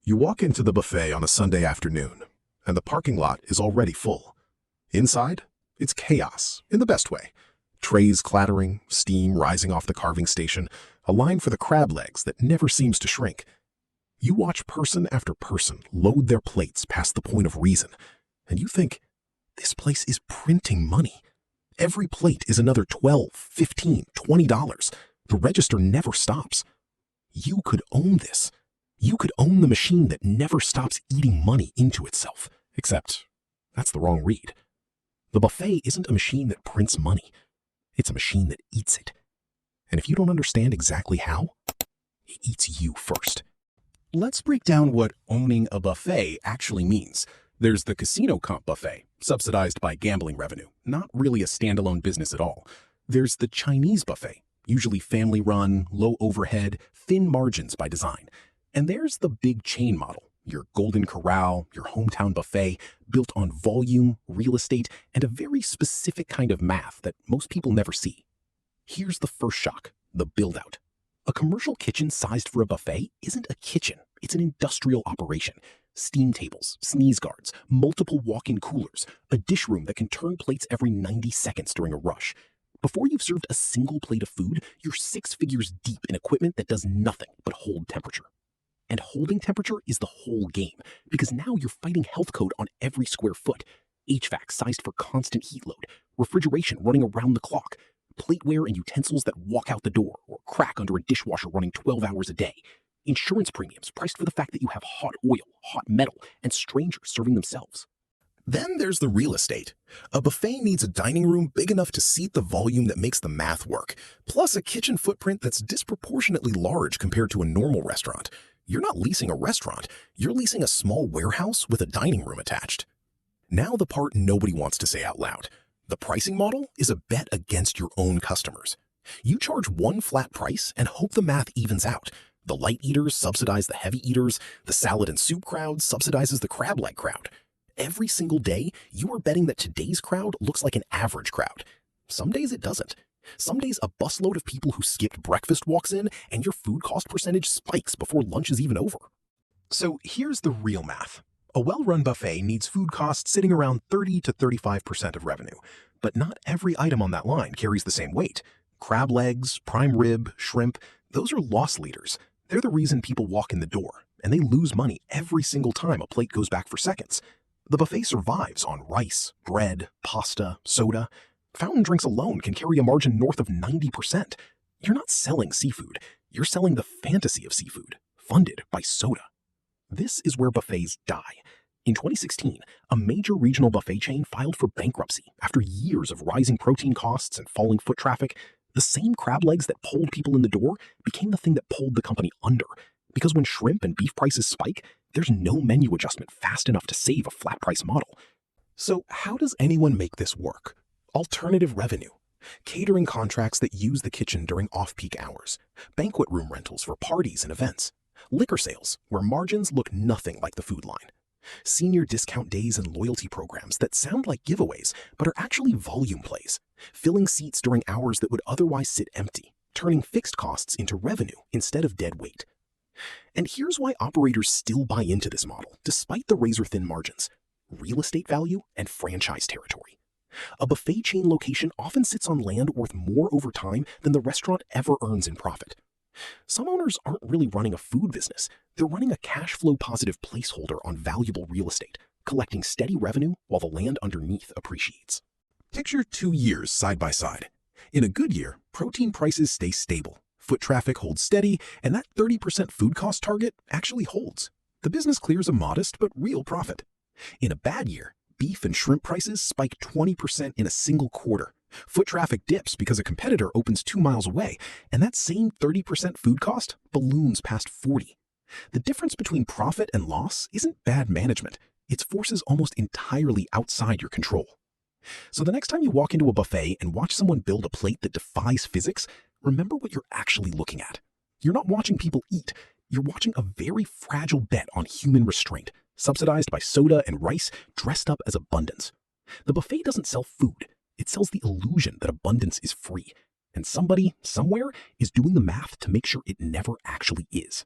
You walk into the buffet on a Sunday afternoon, and the parking lot is already full. Inside, it's chaos, in the best way. Trays clattering, steam rising off the carving station, a line for the crab legs that never seems to shrink. You watch person after person load their plates past the point of reason, and you think, this place is printing money. Every plate is another $12, $15, $20. The register never stops. You could own this. You could own the machine that never stops eating money into itself. Except, that's the wrong read. The buffet isn't a machine that prints money. It's a machine that eats it. And if you don't understand exactly how, it eats you first. Let's break down what owning a buffet actually means. There's the casino comp buffet, subsidized by gambling revenue, not really a standalone business at all. There's the Chinese buffet, usually family-run, low overhead, thin margins by design. And there's the big chain model, your Golden Corral, your hometown buffet, built on volume, real estate, and a very specific kind of math that most people never see. Here's the first shock, the build-out. A commercial kitchen sized for a buffet isn't a kitchen, it's an industrial operation. Steam tables, sneeze guards, multiple walk-in coolers, a dish room that can turn plates every 90 seconds during a rush. Before you've served a single plate of food, you're 6 figures deep in equipment that does nothing but hold temperature. And holding temperature is the whole game, because now you're fighting health code on every square foot. HVAC sized for constant heat load, refrigeration running around the clock, plateware and utensils that walk out the door or crack under a dishwasher running 12 hours a day. Insurance premiums priced for the fact that you have hot oil, hot metal, and strangers serving themselves. Then there's the real estate. A buffet needs a dining room big enough to seat the volume that makes the math work, plus a kitchen footprint that's disproportionately large compared to a normal restaurant. You're not leasing a restaurant, you're leasing a small warehouse with a dining room attached. Now the part nobody wants to say out loud. The pricing model is a bet against your own customers. You charge one flat price and hope the math evens out. The light eaters subsidize the heavy eaters, the salad and soup crowd subsidizes the crab leg crowd. Every single day, you are betting that today's crowd looks like an average crowd. Some days it doesn't. Some days a busload of people who skipped breakfast walks in and your food cost percentage spikes before lunch is even over. So here's the real math. A well-run buffet needs food costs sitting around 30 to 35% of revenue, but not every item on that line carries the same weight. Crab legs, prime rib, shrimp, those are loss leaders. They're the reason people walk in the door, and they lose money every single time a plate goes back for seconds. The buffet survives on rice, bread, pasta, soda. Fountain drinks alone can carry a margin north of 90%. You're not selling seafood, you're selling the fantasy of seafood, funded by soda. This is where buffets die. In 2016, a major regional buffet chain filed for bankruptcy after years of rising protein costs and falling foot traffic. The same crab legs that pulled people in the door became the thing that pulled the company under. Because when shrimp and beef prices spike, there's no menu adjustment fast enough to save a flat price model. So how does anyone make this work? Alternative revenue. Catering contracts that use the kitchen during off-peak hours. Banquet room rentals for parties and events. Liquor sales, where margins look nothing like the food line. Senior discount days and loyalty programs that sound like giveaways, but are actually volume plays. Filling seats during hours that would otherwise sit empty, turning fixed costs into revenue instead of dead weight. And here's why operators still buy into this model, despite the razor-thin margins. Real estate value and franchise territory. A buffet chain location often sits on land worth more over time than the restaurant ever earns in profit. Some owners aren't really running a food business. They're running a cash flow positive placeholder on valuable real estate, collecting steady revenue while the land underneath appreciates. Picture 2 years side by side. In a good year, protein prices stay stable, foot traffic holds steady, and that 30% food cost target actually holds. The business clears a modest but real profit. In a bad year, beef and shrimp prices spike 20% in a single quarter. Foot traffic dips because a competitor opens 2 miles away, and that same 30% food cost balloons past 40. The difference between profit and loss isn't bad management. It's forces almost entirely outside your control. So the next time you walk into a buffet and watch someone build a plate that defies physics, remember what you're actually looking at. You're not watching people eat. You're watching a very fragile bet on human restraint, subsidized by soda and rice dressed up as abundance. The buffet doesn't sell food. It sells the illusion that abundance is free. And somebody, somewhere, is doing the math to make sure it never actually is.